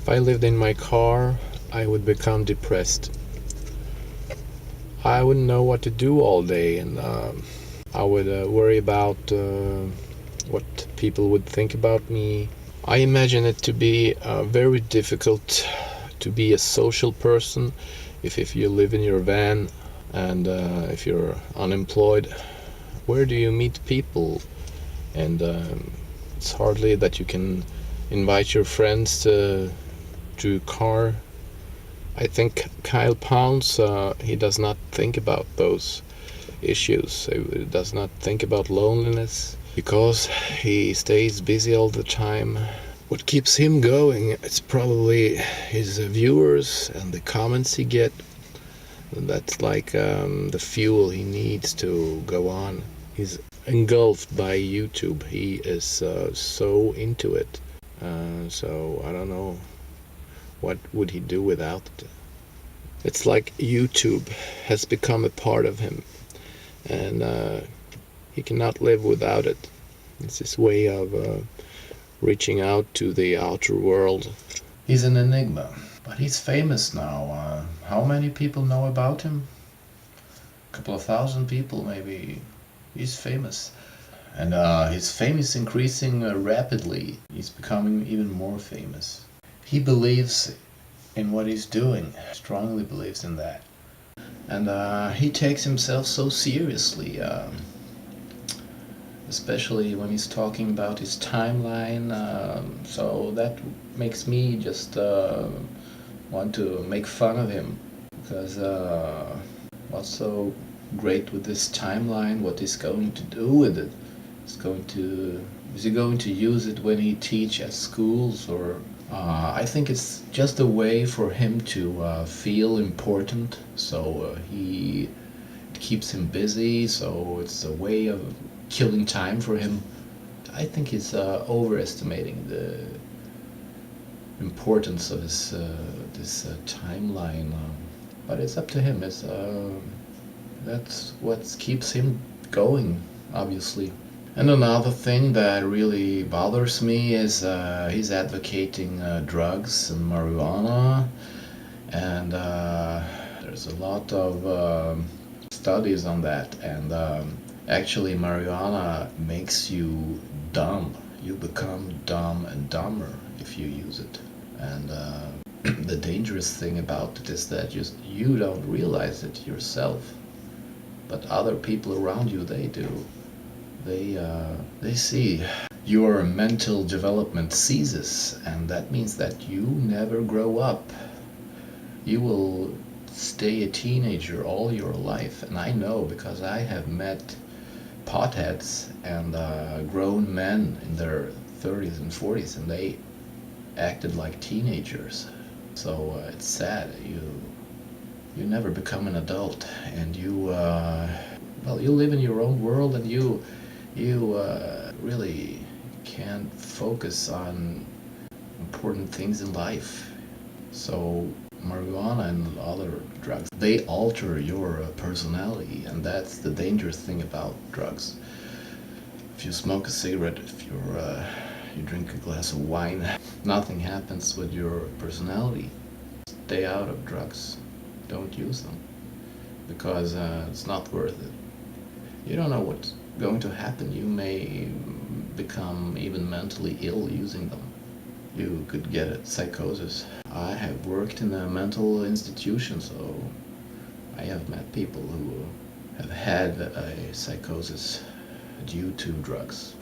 If I lived in my car, I would become depressed. I wouldn't know what to do all day, and I would worry about what people would think about me. I imagine it to be very difficult to be a social person if you live in your van and if you're unemployed. Where do you meet people? And it's hardly that you can invite your friends to a car. I think Kyle Pounds, he does not think about those issues. He does not think about loneliness because he stays busy all the time. What keeps him going, it's probably his viewers and the comments he get. That's like the fuel he needs to go on. He's engulfed by YouTube. He is so into it. So I don't know, what would he do without it? It's like YouTube has become a part of him, and he cannot live without it. It's his way of reaching out to the outer world. He's an enigma, but he's famous now. How many people know about him? A couple of thousand people, maybe. He's famous. And his fame is increasing rapidly. He's becoming even more famous. He believes in what he's doing, strongly believes in that. And he takes himself so seriously, especially when he's talking about his timeline. So that makes me just want to make fun of him, because what's so great with this timeline? What he's going to do with it? Is he going to use it when he teach at schools, or I think it's just a way for him to feel important. So it keeps him busy. So it's a way of killing time for him. I think he's overestimating the importance of this timeline. But it's up to him. That's what keeps him going, obviously. And another thing that really bothers me is he's advocating drugs and marijuana, and there's a lot of studies on that, and actually marijuana makes you dumb. You become dumb and dumber if you use it. And the dangerous thing about it is that you don't realize it yourself, but other people around you, they do. They see your mental development ceases, and that means that you never grow up. You will stay a teenager all your life, and I know because I have met potheads and grown men in their 30s and 40s, and they acted like teenagers. So it's sad. You never become an adult, and you live in your own world, and you really can't focus on important things in life. So marijuana and other drugs, they alter your personality, and that's the dangerous thing about drugs. If you smoke a cigarette, if you drink a glass of wine, nothing happens with your personality. Stay out of drugs. Don't use them, because it's not worth it. You don't know what's going to happen. You may become even mentally ill using them. You could get a psychosis. I have worked in a mental institution, so I have met people who have had a psychosis due to drugs.